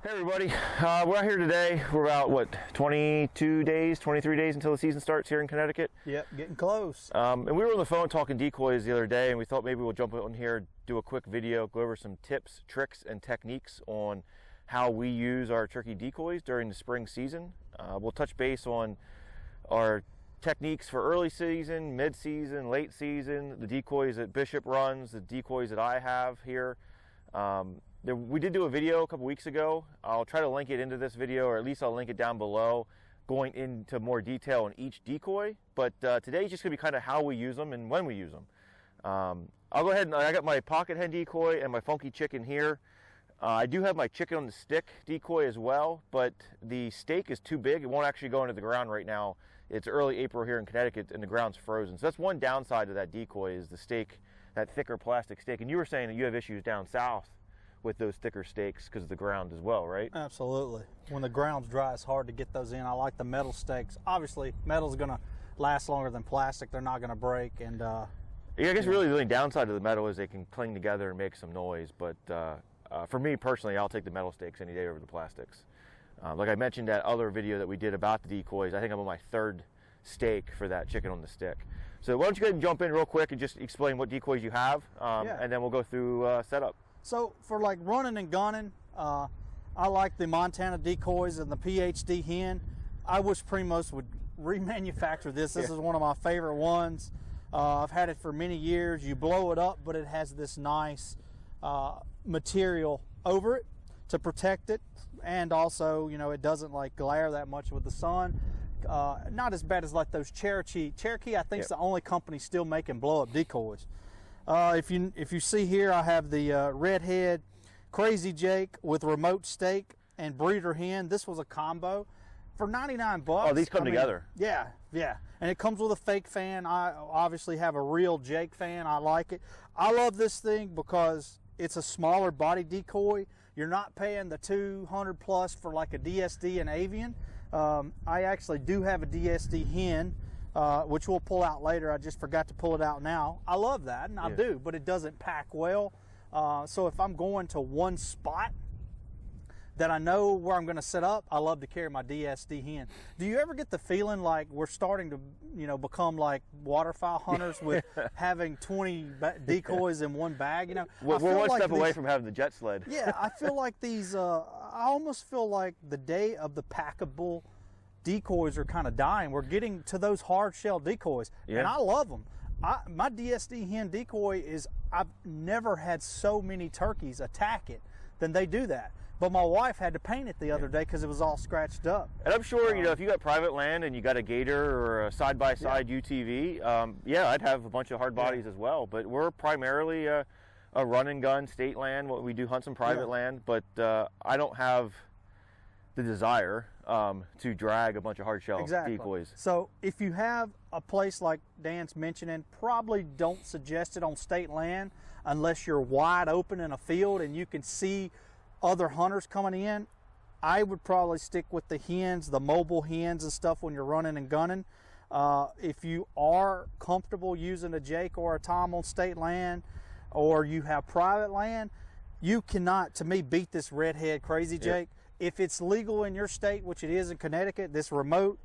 Hey everybody, we're out here today. We're about, what, 22 days, 23 days until the season starts here in Connecticut. Yep, getting close. And we were on the phone talking decoys the other day, and we thought maybe we'll jump on here, do a quick video, go over some tips, tricks, and techniques on how we use our turkey decoys during the spring season. We'll touch base on our techniques for early season, mid-season, late season, the decoys that Bishop runs, the decoys that I have here. We did do a video a couple weeks ago. I'll try to link it into this video, or at least I'll link it down below, going into more detail on each decoy. But today's just going to be kind of how we use them and when we use them. I'll go ahead and I got my pocket hen decoy and my funky chicken here. I do have my chicken on the stick decoy as well, but the stake is too big. It won't actually go into the ground right now. It's early April here in Connecticut and the ground's frozen. So that's one downside of that decoy, is the stake, that thicker plastic stake. And you were saying that you have issues down south with those thicker stakes because of the ground as well, right? Absolutely. When the ground's dry, it's hard to get those in. I like the metal stakes. Obviously, metal's going to last longer than plastic. They're not going to break. And yeah, I guess really the only downside of the metal is they can cling together and make some noise. But for me personally, I'll take the metal stakes any day over the plastics. Like I mentioned that other video that we did about the decoys, I think I'm on my third stake for that chicken on the stick. So why don't you go ahead and jump in real quick and just explain what decoys you have, and then we'll go through setup. So for like running and gunning, I like the Montana decoys and the PhD hen. I wish Primos would remanufacture this. This is one of my favorite ones. I've had it for many years. You blow it up, but it has this nice material over it to protect it, and also, you know, it doesn't like glare that much with the sun. Not as bad as like those Cherokee. I think is the only company still making blow up decoys. If you see here, I have the redhead Crazy Jake with remote stake and breeder hen. This was a combo for 99 bucks. Oh, these come together. Yeah, and it comes with a fake fan. I obviously have a real Jake fan. I like it. I love this thing because it's a smaller body decoy. You're not paying the 200 plus for like a DSD and avian. I actually do have a DSD hen, which we'll pull out later. I just forgot to pull it out now. I love that, and I do, but it doesn't pack well. So if I'm going to one spot that I know where I'm going to set up, I love to carry my DSD hen. Do you ever get the feeling like we're starting to, you know, become like waterfowl hunters with having 20 decoys in one bag? You know, we're one step away from having the jet sled. Yeah, I feel like these. I almost feel like the day of the packable decoys are kind of dying. We're getting to those hard shell decoys, and I love them. My DSD hen decoy is, I've never had so many turkeys attack it than they do that. But my wife had to paint it the other day because it was all scratched up. And I'm sure, you know, if you got private land and you got a gator or a side-by-side UTV, I'd have a bunch of hard bodies as well. But we're primarily a run and gun state land. We do hunt some private land, but I don't have the desire to drag a bunch of hard shell decoys. So if you have a place like Dan's mentioning, probably don't suggest it on state land unless you're wide open in a field and you can see other hunters coming in. I would probably stick with the hens, the mobile hens and stuff when you're running and gunning. If you are comfortable using a Jake or a Tom on state land, or you have private land, you cannot, to me, beat this redhead Crazy Jake. If it's legal in your state, which it is in Connecticut, this remote,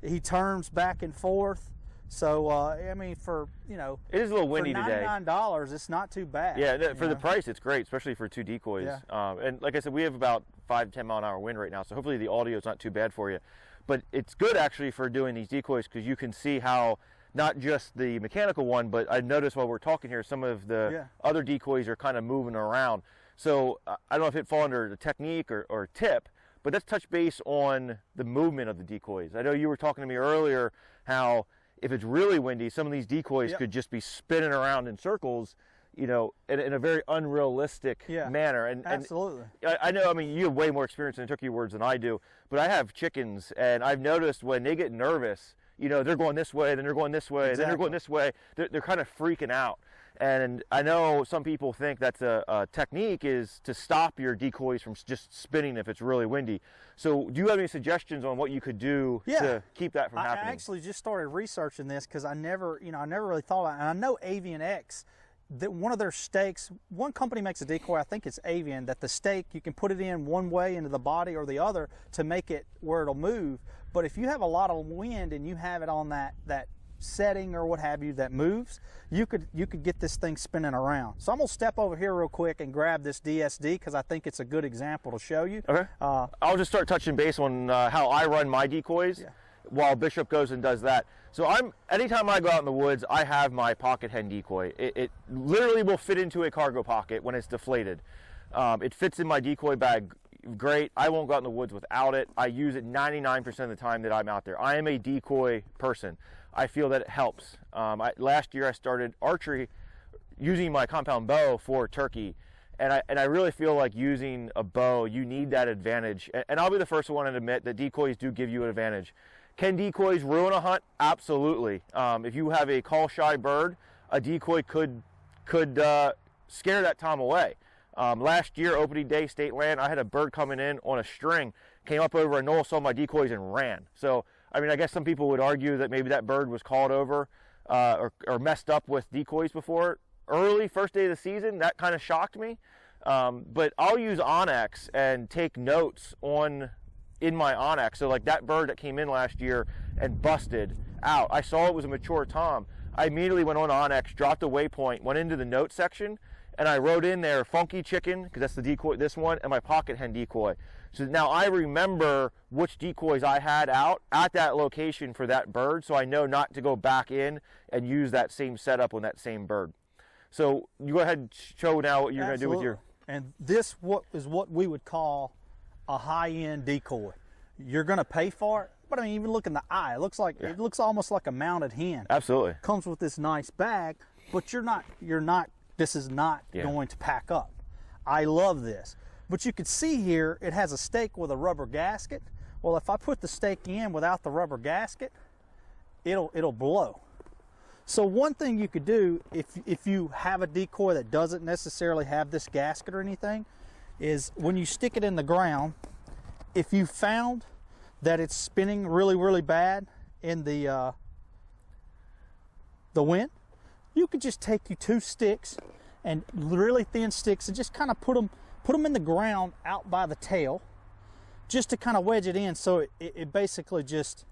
he turns back and forth. So, I mean, for, you know, it is a little windy today. For $99, it's not too bad. Yeah, for the price, it's great, especially for two decoys. Yeah. And like I said, we have about 5 to 10 mile an hour wind right now, so hopefully the audio is not too bad for you. But it's good, actually, for doing these decoys because you can see how not just the mechanical one, but I noticed while we're talking here, some of the other decoys are kind of moving around. So I don't know if it fall under the technique or tip, but let's touch base on the movement of the decoys. I know you were talking to me earlier how if it's really windy, some of these decoys could just be spinning around in circles, you know, in a very unrealistic manner. And absolutely. And I know, I mean, you have way more experience in turkey words than I do, but I have chickens, and I've noticed when they get nervous, you know, they're going this way, then they're going this way, then they're going this way. They're kind of freaking out. And I know some people think that's a technique is to stop your decoys from just spinning if it's really windy. So do you have any suggestions on what you could do to keep that from happening? I actually just started researching this because I never really thought about it. And I know Avian X one of their stakes, one company makes a decoy, I think it's Avian, that the stake, you can put it in one way into the body or the other to make it where it'll move. But if you have a lot of wind and you have it on that setting or what have you that moves, you could get this thing spinning around. So I'm gonna step over here real quick and grab this DSD because I think it's a good example to show you. Okay. I'll just start touching base on how I run my decoys while Bishop goes and does that. So anytime I go out in the woods, I have my pocket hen decoy. It literally will fit into a cargo pocket when it's deflated. It fits in my decoy bag great. I won't go out in the woods without it. I use it 99% of the time that I'm out there. I am a decoy person. I feel that it helps. Last year I started archery using my compound bow for turkey, and I really feel like using a bow, you need that advantage. And I'll be the first one to admit that decoys do give you an advantage. Can decoys ruin a hunt? Absolutely. If you have a call shy bird, a decoy could scare that tom away. Last year, opening day, state land, I had a bird coming in on a string, came up over a knoll, saw my decoys and ran. So, I mean, I guess some people would argue that maybe that bird was called over or messed up with decoys before. Early, first day of the season, that kind of shocked me. But I'll use Onyx and take notes in my Onyx. So like that bird that came in last year and busted out, I saw it was a mature tom. I immediately went on Onyx, dropped the waypoint, went into the note section, and I wrote in there funky chicken, because that's the decoy, this one, and my pocket hen decoy. So now I remember which decoys I had out at that location for that bird, so I know not to go back in and use that same setup on that same bird. So you go ahead and show now what you're going to do with your... And this is what we would call a high-end decoy. You're going to pay for it, but I mean, even look in the eye. It looks like it looks almost like a mounted hen. Absolutely. Comes with this nice bag, but this is not going to pack up. I love this. But you can see here, it has a stake with a rubber gasket. Well, if I put the stake in without the rubber gasket, it'll blow. So one thing you could do, if you have a decoy that doesn't necessarily have this gasket or anything, is when you stick it in the ground, if you found that it's spinning really, really bad in the wind, you could just take you 2 sticks and really thin sticks and just kind of put them in the ground out by the tail, just to kind of wedge it in, so it basically just,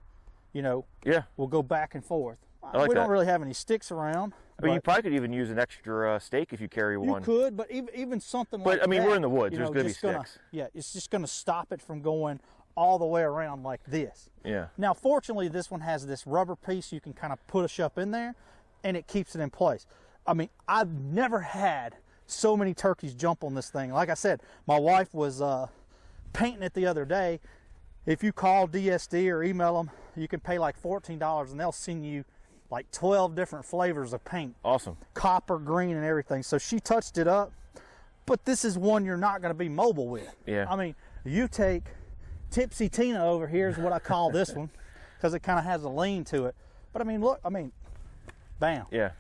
will go back and forth. We don't really have any sticks around. I mean, you probably could even use an extra stake if you carry one. You could, but even something like that. But I mean, we're in the woods. There's going to be sticks. It's just going to stop it from going all the way around like this. Yeah. Now, fortunately, this one has this rubber piece you can kind of push up in there, and it keeps it in place. I mean, I've never had so many turkeys jump on this thing. Like I said, my wife was painting it the other day. If you call DSD or email them, you can pay like $14 and they'll send you like 12 different flavors of paint. Awesome. Copper, green, and everything. So she touched it up, but this is one you're not going to be mobile with. Yeah. I mean, you take Tipsy Tina over here is what I call this one, because it kind of has a lean to it. But I mean, look, bam. Yeah.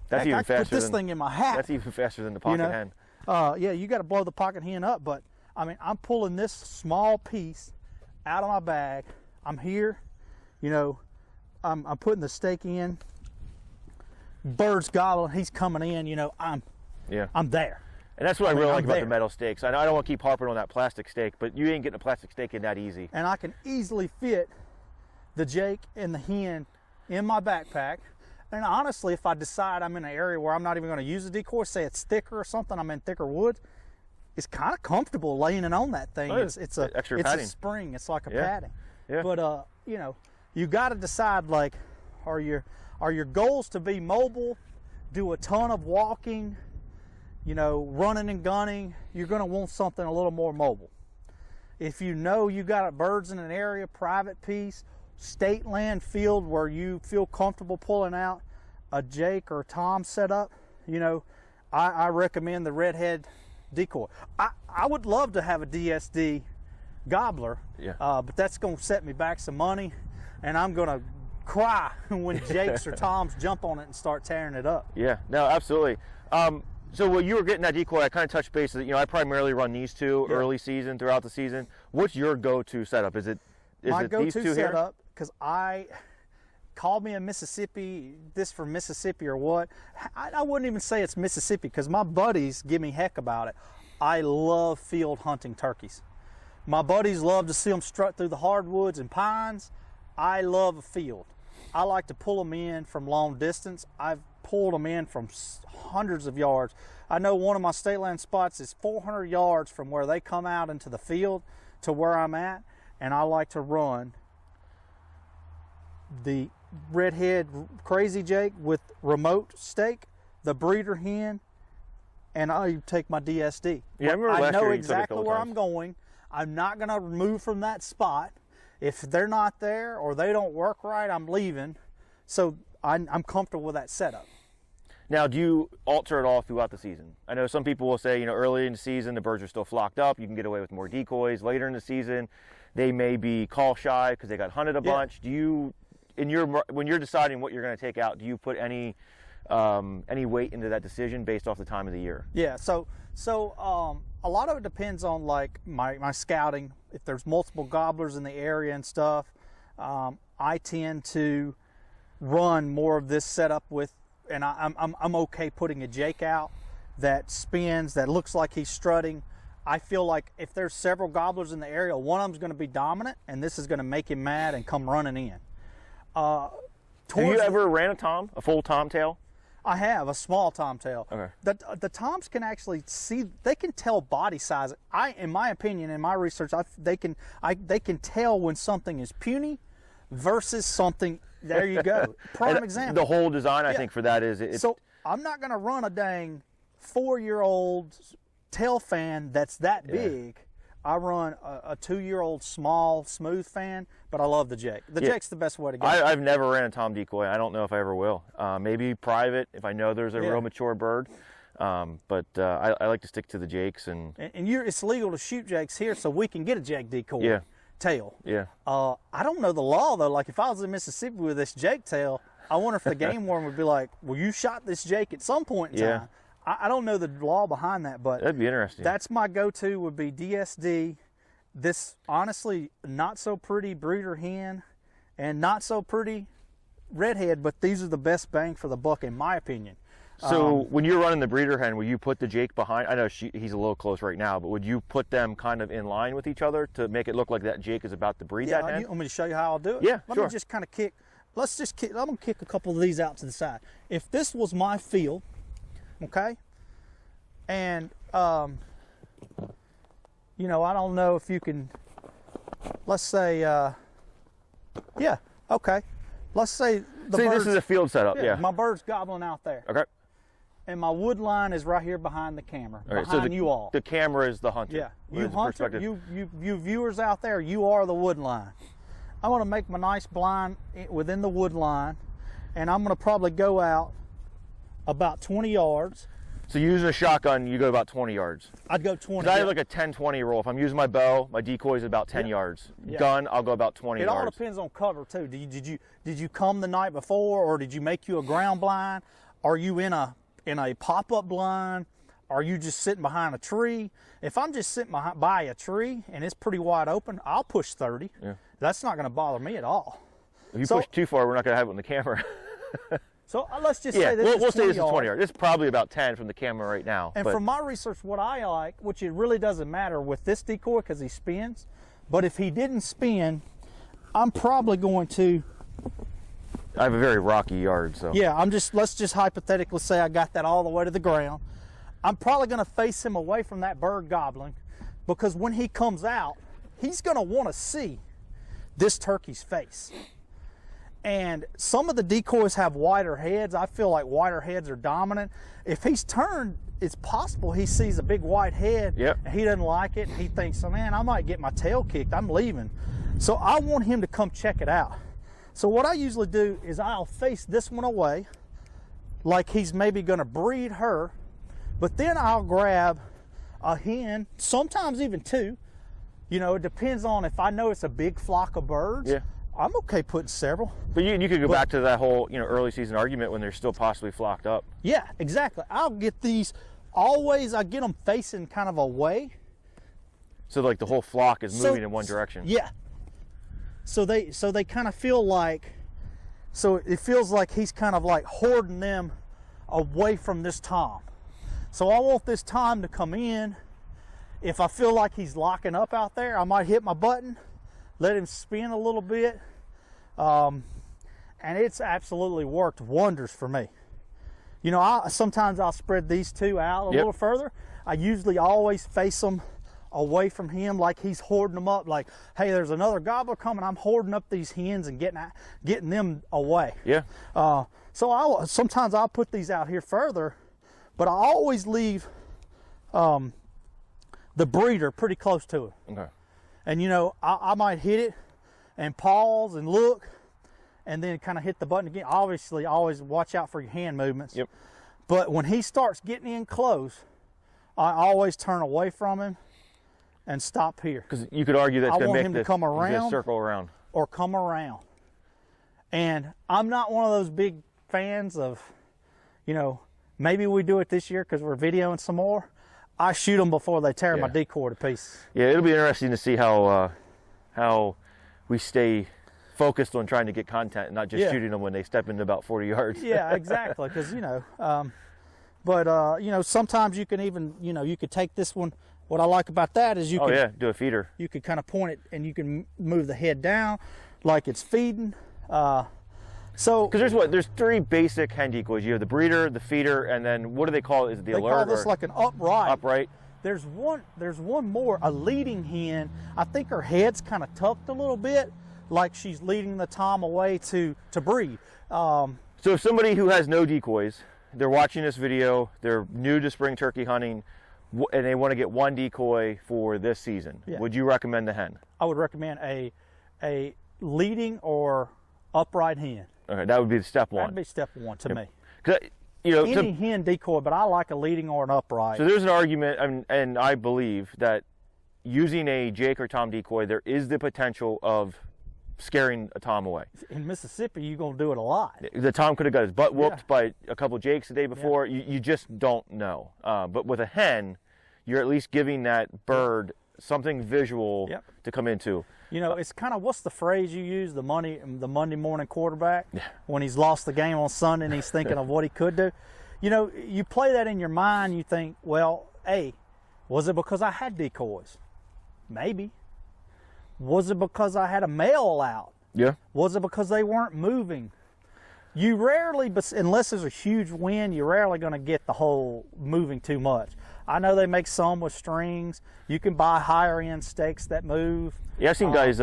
That's even I faster put this thing in my hat. That's even faster than the pocket hen. Yeah, you got to blow the pocket hen up, but I mean, I'm pulling this small piece out of my bag. I'm here, I'm putting the stake in. Bird's gobbling, he's coming in, I'm there. And that's what I really like about the metal stakes. I don't want to keep harping on that plastic stake, but you ain't getting a plastic stake in that easy. And I can easily fit the Jake and the hen in my backpack. And honestly, if I decide I'm in an area where I'm not even going to use a decoy, say it's thicker or something, I'm in thicker woods, it's kind of comfortable laying it on that thing. It's a spring. It's like a padding. Yeah. But you got to decide, like, are your goals to be mobile, do a ton of walking, running and gunning? You're going to want something a little more mobile. If you got birds in an area, private piece, state land, field where you feel comfortable pulling out a Jake or a Tom setup, I recommend the redhead decoy. I would love to have a DSD gobbler, but that's going to set me back some money, and I'm going to cry when Jakes or Toms jump on it and start tearing it up. Yeah, no, absolutely. So when you were getting that decoy, I kind of touched base that I primarily run these two early season, throughout the season. What's your go-to setup? Is it my these two go-to here? setup? Because call me a Mississippi, this for Mississippi or what. I wouldn't even say it's Mississippi because my buddies give me heck about it. I love field hunting turkeys. My buddies love to see them strut through the hardwoods and pines. I love a field. I like to pull them in from long distance. I've pulled them in from hundreds of yards. I know one of my state land spots is 400 yards from where they come out into the field to where I'm at, and I like to run the redhead crazy Jake with remote stake, the breeder hen, and I take my DSD. Yeah, I know exactly where I'm going. I'm not going to move from that spot. If they're not there or they don't work right, I'm leaving. So I'm comfortable with that setup. Now, do you alter it all throughout the season? I know some people will say, early in the season, the birds are still flocked up. You can get away with more decoys. Later in the season, they may be call shy because they got hunted a bunch. Do you, when you're deciding what you're going to take out, do you put any weight into that decision based off the time of the year? Yeah, so a lot of it depends on like my scouting. If there's multiple gobblers in the area and stuff, I tend to run more of this setup with, and I'm okay putting a Jake out that spins, that looks like he's strutting. I feel like if there's several gobblers in the area, one of them's going to be dominant, and this is going to make him mad and come running in. Have you ever ran a full tomtail? I have a small tomtail. Okay. The toms can actually see; they can tell body size. In my opinion, in my research, they can tell when something is puny versus something. There you go. Prime example. The whole design, I think, for that is so I'm not going to run a dang 4-year-old tail fan that's that big. I run a 2-year-old small smooth fan, but I love the Jake. The Jake's the best way to go. I've never ran a tom decoy. I don't know if I ever will. Maybe private if I know there's a real mature bird. But I like to stick to the Jakes and it's legal to shoot Jakes here, so we can get a Jake decoy tail. Yeah. I don't know the law though. Like if I was in Mississippi with this Jake tail, I wonder if the game warden would be like, "Well, you shot this Jake at some point in time." I don't know the law behind that, but that'd be interesting. That's my go-to would be DSD. This honestly not so pretty breeder hen and not so pretty redhead, but these are the best bang for the buck in my opinion. So when you're running the breeder hen, will you put the Jake behind? I know he's a little close right now, but would you put them kind of in line with each other to make it look like that Jake is about to breed that hen? You want me to show you how I'll do it? Yeah, Let me just kind of kick. I'm gonna kick a couple of these out to the side. If this was my field, okay, and I don't know if you can. Let's say, okay. Let's say this is a field setup. Yeah. My bird's gobbling out there. Okay. And my wood line is right here behind the camera, behind you all. The camera is the hunter. Yeah, you hunter, you viewers out there, you are the wood line. I'm going to make my nice blind within the wood line, and I'm going to probably go out about 20 yards. So using a shotgun, you go about 20 yards. I'd go 20. I have like a 10-20 rule. If I'm using my bow, my decoy is about 10 yards. Gun, I'll go about 20 yards. It all depends on cover too. Did you come the night before, or did you make you a ground blind? Are you in a pop-up blind? Are you just sitting behind a tree? If I'm just sitting by a tree and it's pretty wide open, I'll push 30. Yeah. That's not going to bother me at all. If you push too far, we're not going to have it on the camera. So let's just say this we'll say this is 20 yards. It's probably about 10 from the camera right now. And from my research, what I like, which it really doesn't matter with this decoy because he spins, but if he didn't spin, I'm probably going to... I have a very rocky yard, so... Yeah, let's just hypothetically say I got that all the way to the ground. I'm probably going to face him away from that bird gobbling because when he comes out, he's going to want to see this turkey's face. And some of the decoys have wider heads. I feel like wider heads are dominant. If he's turned, it's possible he sees a big white head and he doesn't like it. He thinks, oh, man, I might get my tail kicked. I'm leaving. So I want him to come check it out. So what I usually do is I'll face this one away like he's maybe going to breed her, but then I'll grab a hen, sometimes even two. It depends on if I know it's a big flock of birds. Yeah. I'm okay putting several. But you could go back to that whole early season argument when they're still possibly flocked up. Yeah, exactly. I'll get these I get them facing kind of away. So like the whole flock is moving in one direction. Yeah. So they kind of feel like So it feels like he's kind of like hoarding them away from this tom. So I want this tom to come in. If I feel like he's locking up out there, I might hit my button, let him spin a little bit. And it's absolutely worked wonders for me. You know, sometimes I'll spread these two out a little further. I usually always face them away from him, like he's hoarding them up. Like, hey, there's another gobbler coming. I'm hoarding up these hens and getting them away. Yeah. So sometimes I'll put these out here further, but I always leave the breeder pretty close to it. Okay. And you know, I might hit it and pause and look, and then kind of hit the button again. Obviously, always watch out for your hand movements. Yep. But when he starts getting in close, I always turn away from him and stop here. Because you could argue that's going to make him to come around, circle around. Or come around. And I'm not one of those big fans of, you know, maybe we do it this year because we're videoing some more. I shoot them before they tear my decoy to pieces. Yeah, it'll be interesting to see how we stay focused on trying to get content and not just shooting them when they step into about 40 yards. Yeah, exactly. Because, you know, you know, sometimes you can even, you know, you could take this one. What I like about that is you can do a feeder. You could kind of point it and you can move the head down like it's feeding. So because there's three basic hen decoys. You have the breeder, the feeder, and then what do they call it? Is it the alert? They call this like an upright. Upright. There's one more, a leading hen. I think her head's kind of tucked a little bit, like she's leading the tom away to breed. So if somebody who has no decoys, they're watching this video, they're new to spring turkey hunting, and they want to get one decoy for this season, would you recommend the hen? I would recommend a leading or upright hen. Okay, that would be step one. That'd be step one to me. You know, any hen decoy, but I like a leading or an upright. So there's an argument, and I believe that using a Jake or Tom decoy, there is the potential of scaring a tom away. In Mississippi, you're going to do it a lot. The tom could have got his butt whooped by a couple Jakes the day before. You just don't know. But with a hen, you're at least giving that bird something visual to come into. You know, it's kind of, what's the phrase you use, the Monday morning quarterback, when he's lost the game on Sunday and he's thinking of what he could do. You know, you play that in your mind, you think, well, hey, was it because I had decoys? Maybe. Was it because I had a male out? Yeah. Was it because they weren't moving? You rarely, unless there's a huge wind, you're rarely going to get the whole moving too much. I know they make some with strings. You can buy higher end stakes that move. Yeah, I've seen guys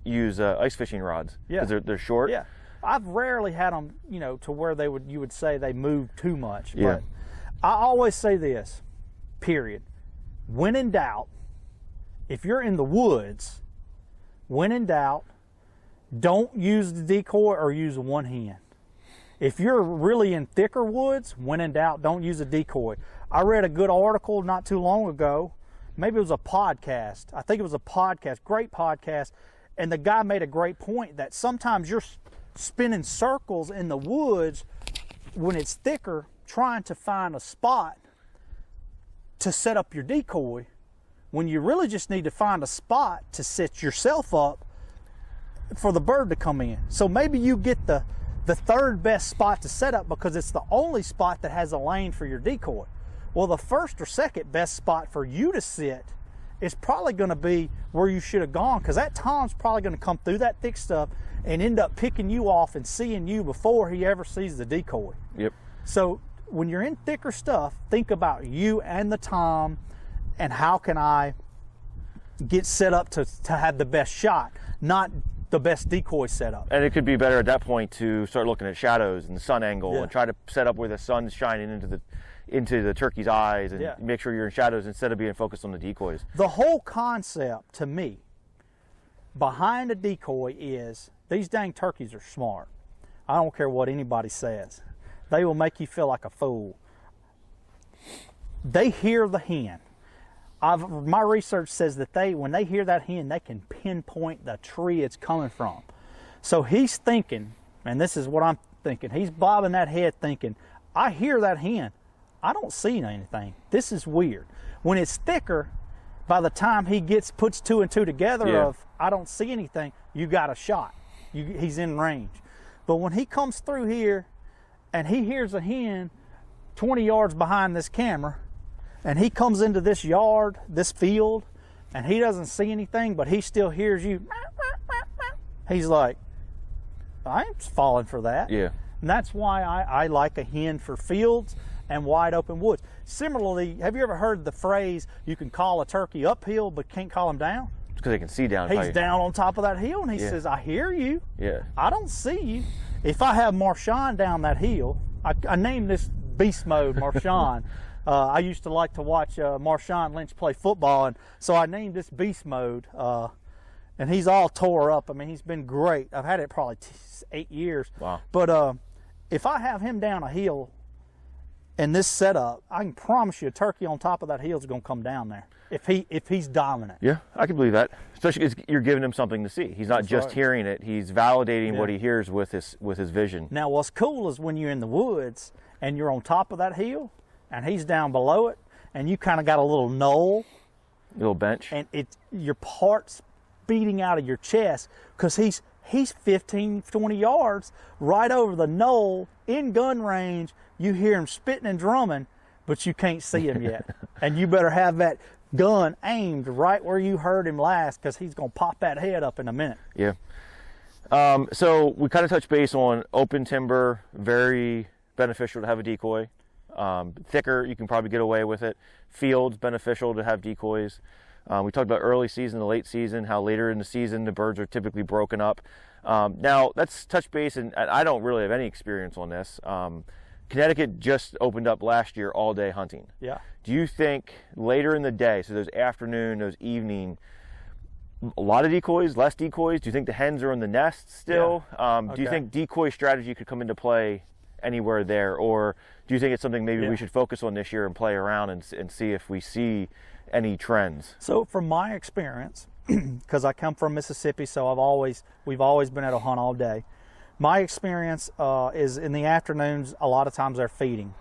use ice fishing rods because they're short. Yeah, I've rarely had them, you know, to where you would say they move too much. Yeah. But I always say this, period. When in doubt, if you're in the woods, when in doubt, don't use the decoy or use one hen. If you're really in thicker woods, when in doubt, don't use a decoy. I read a good article not too long ago. Maybe it was a podcast. I think it was a podcast, great podcast. And the guy made a great point that sometimes you're spinning circles in the woods when it's thicker, trying to find a spot to set up your decoy, when you really just need to find a spot to set yourself up for the bird to come in. So maybe you get the third best spot to set up because it's the only spot that has a lane for your decoy. Well, the first or second best spot for you to sit is probably going to be where you should have gone, because that tom's probably going to come through that thick stuff and end up picking you off and seeing you before he ever sees the decoy. Yep. So when you're in thicker stuff, think about you and the tom and how can I get set up to have the best shot, not the best decoy setup. And it could be better at that point to start looking at shadows and the sun angle and try to set up where the sun's shining into the turkey's eyes and make sure you're in shadows instead of being focused on the decoys. The whole concept to me behind a decoy is these dang turkeys are smart. I don't care what anybody says. They will make you feel like a fool. They hear the hen. My research says that when they hear that hen, they can pinpoint the tree it's coming from. So he's thinking, and this is what I'm thinking, he's bobbing that head thinking, I hear that hen. I don't see anything. This is weird. When it's thicker, by the time he puts two and two together of, I don't see anything, you got a shot. He's in range. But when he comes through here and he hears a hen 20 yards behind this camera, and he comes into this yard, this field, and he doesn't see anything, but he still hears you, he's like, I ain't falling for that. Yeah. And that's why I like a hen for fields and wide open woods. Similarly, have you ever heard the phrase, you can call a turkey uphill but can't call him down? Because they can see down. He's down on top of that hill, and he says, I hear you. Yeah. I don't see you. If I have Marshawn down that hill, I named this beast mode Marshawn. I used to like to watch Marshawn Lynch play football, and so I named this beast mode. And he's all tore up. I mean, he's been great. I've had it probably 8 years. Wow. But if I have him down a hill in this setup, I can promise you a turkey on top of that hill is going to come down there if he's dominant. Yeah, I can believe that. Especially because you're giving him something to see. He's not That's just right. hearing it. He's validating what he hears with his vision. Now, what's cool is when you're in the woods and you're on top of that hill and he's down below it, and you kind of got a little knoll, Little bench. and your parts beating out of your chest because he's 15, 20 yards right over the knoll in gun range. You hear him spitting and drumming, but you can't see him yet. And you better have that gun aimed right where you heard him last, because he's going to pop that head up in a minute. Yeah. So we kind of touched base on open timber, very beneficial to have a decoy. Thicker, you can probably get away with it. Fields, beneficial to have decoys. We talked about early season, the late season, how later in the season the birds are typically broken up. Now, let's touch base, and I don't really have any experience on this. Connecticut just opened up last year all-day hunting. Yeah. Do you think later in the day, so those afternoon, those evening, a lot of decoys, less decoys? Do you think the hens are in the nest still? Yeah. Do you think decoy strategy could come into play anywhere there? Or do you think it's something maybe we should focus on this year and play around and see if we see any trends? So from my experience, because I come from Mississippi, so we've always been able to hunt all day. My experience is in the afternoons, a lot of times they're feeding.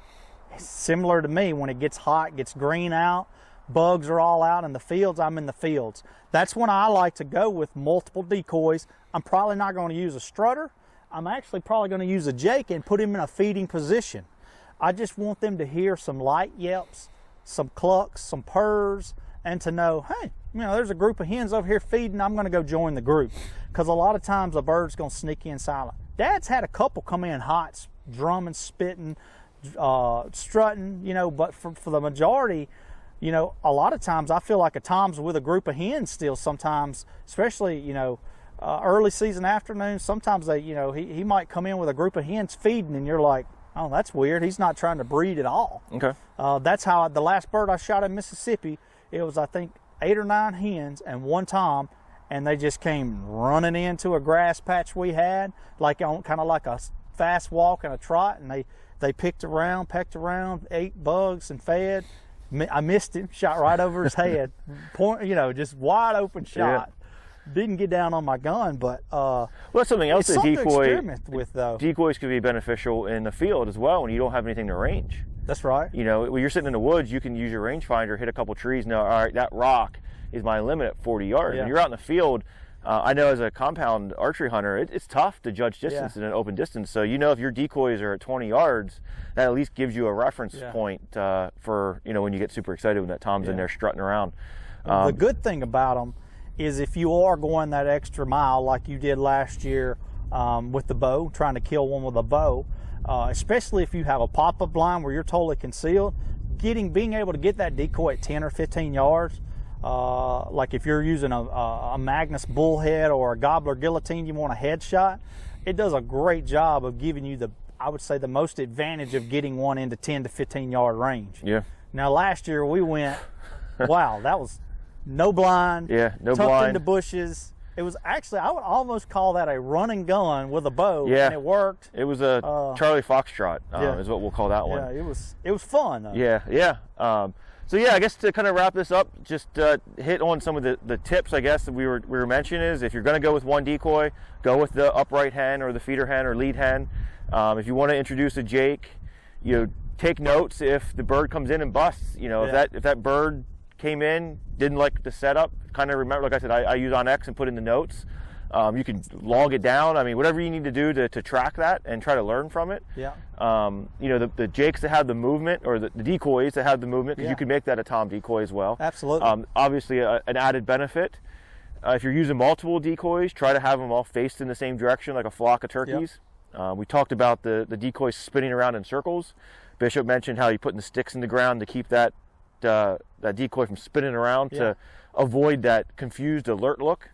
Similar to me, when it gets hot, gets green out, bugs are all out in the fields, I'm in the fields. That's when I like to go with multiple decoys. I'm probably not going to use a strutter. I'm actually probably going to use a Jake and put him in a feeding position. I just want them to hear some light yelps, some clucks, some purrs, and to know, hey, there's a group of hens over here feeding, I'm going to go join the group. Because a lot of times a bird's going to sneak in silent. Dad's had a couple come in hot, drumming, spitting, strutting, but for the majority, a lot of times I feel like a Tom's with a group of hens still sometimes, especially, early season afternoons. Sometimes he might come in with a group of hens feeding, and you're like, oh, that's weird. He's not trying to breed at all. Okay. That's how the last bird I shot in Mississippi, it was, I think, 8 or 9 hens and 1 Tom, and they just came running into a grass patch we had, like on kind of like a fast walk and a trot, and they pecked around, ate bugs and fed. I missed him, shot right over his head. Just wide open shot. Yeah. Didn't get down on my gun, but well, that's something else that to experiment with, though. Decoys could be beneficial in the field as well when you don't have anything to range. That's right. When you're sitting in the woods, you can use your rangefinder, hit a couple trees, and all right, that rock is my limit at 40 yards. Yeah. When you're out in the field, I know as a compound archery hunter, it's tough to judge distance in an open distance. So if your decoys are at 20 yards, that at least gives you a reference point for when you get super excited when that Tom's in there strutting around. The good thing about them is if you are going that extra mile like you did last year with the bow, trying to kill one with a bow, especially if you have a pop-up blind where you're totally concealed, being able to get that decoy at 10 or 15 yards, like if you're using a Magnus bullhead or a gobbler guillotine, you want a headshot, it does a great job of giving you I would say the most advantage of getting one into 10 to 15 yard range. Yeah. Now last year we went, wow, that was no blind, no tucked blind into bushes. It was actually, I would almost call that a run and gun with a bow, and it worked. It was a Charlie Foxtrot, is what we'll call that one. Yeah, it was fun, though. Yeah. So I guess to kind of wrap this up, just hit on some of the tips, I guess, that we were mentioning is if you're going to go with one decoy, go with the upright hen or the feeder hen or lead hen. If you want to introduce a Jake, take notes if the bird comes in and busts. If that bird came in, didn't like the setup, kind of remember, like I said, I use on X and put in the notes. You can log it down. I mean, whatever you need to do to track that and try to learn from it. Yeah. You know, the jakes that have the movement, or the decoys that have the movement, because you can make that a tom decoy as well. Absolutely. Obviously, an added benefit. If you're using multiple decoys, try to have them all faced in the same direction, like a flock of turkeys. We talked about the decoys spinning around in circles. Bishop mentioned how you're putting the sticks in the ground to keep that decoy from spinning around to avoid that confused alert look.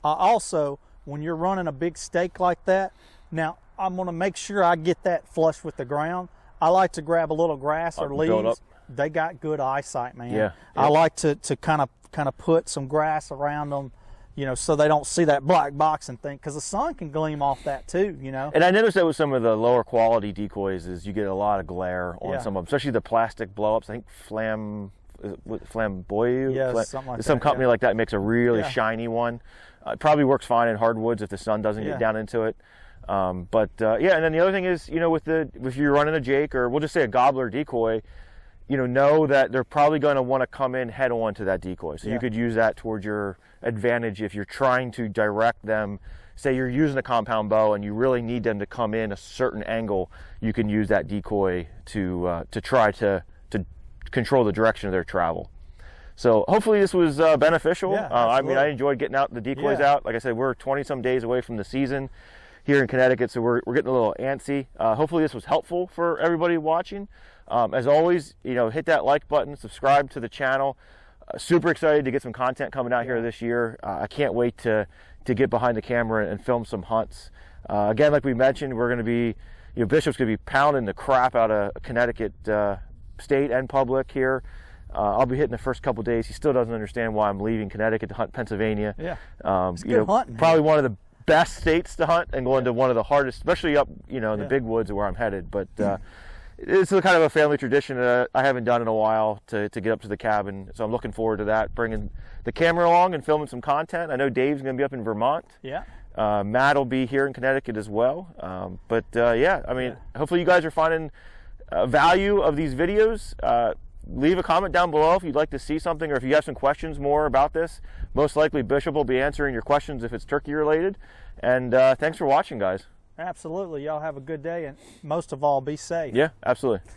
Also, when you're running a big stake like that, now I'm going to make sure I get that flush with the ground. I like to grab a little grass or leaves. They got good eyesight, man. Yeah. I like to kind of put some grass around them, you know, so they don't see that black box and think, because the sun can gleam off that too, you know. And I noticed that with some of the lower quality decoys is you get a lot of glare on some of them, especially the plastic blow-ups. I think Flamboyant, something like that. Some company like that makes a really shiny one. It probably works fine in hardwoods if the sun doesn't get down into it. Yeah, and then the other thing is, you know, if you're running a jake, or we'll just say a gobbler decoy, you know that they're probably going to want to come in head on to that decoy. So you could use that towards your advantage if you're trying to direct them. Say you're using a compound bow and you really need them to come in a certain angle, you can use that decoy to try to control the direction of their travel. So hopefully this was beneficial. I mean, I enjoyed getting out the decoys out. Like I said, we're 20-some days away from the season here in Connecticut, so we're getting a little antsy. Hopefully this was helpful for everybody watching. As always, you know, hit that like button, subscribe to the channel. Super excited to get some content coming out here this year. I can't wait to get behind the camera and film some hunts. Again, like we mentioned, we're going to be, you know, Bishop's going to be pounding the crap out of Connecticut state and public here. I'll be hitting the first couple days. He still doesn't understand why I'm leaving Connecticut to hunt Pennsylvania. It's good hunting. Probably one of the best states to hunt, and going to one of the hardest, especially up, you know, in the big woods where I'm headed. But it's kind of a family tradition that I haven't done in a while to get up to the cabin. So I'm looking forward to that, bringing the camera along and filming some content. I know Dave's going to be up in Vermont. Matt will be here in Connecticut as well. Yeah, I mean, hopefully you guys are finding value of these videos. Leave a comment down below if you'd like to see something, or if you have some questions more about this. Most likely Bishop will be answering your questions if it's turkey related. And thanks for watching, guys. Absolutely. Y'all have a good day, and most of all, be safe. Yeah, absolutely.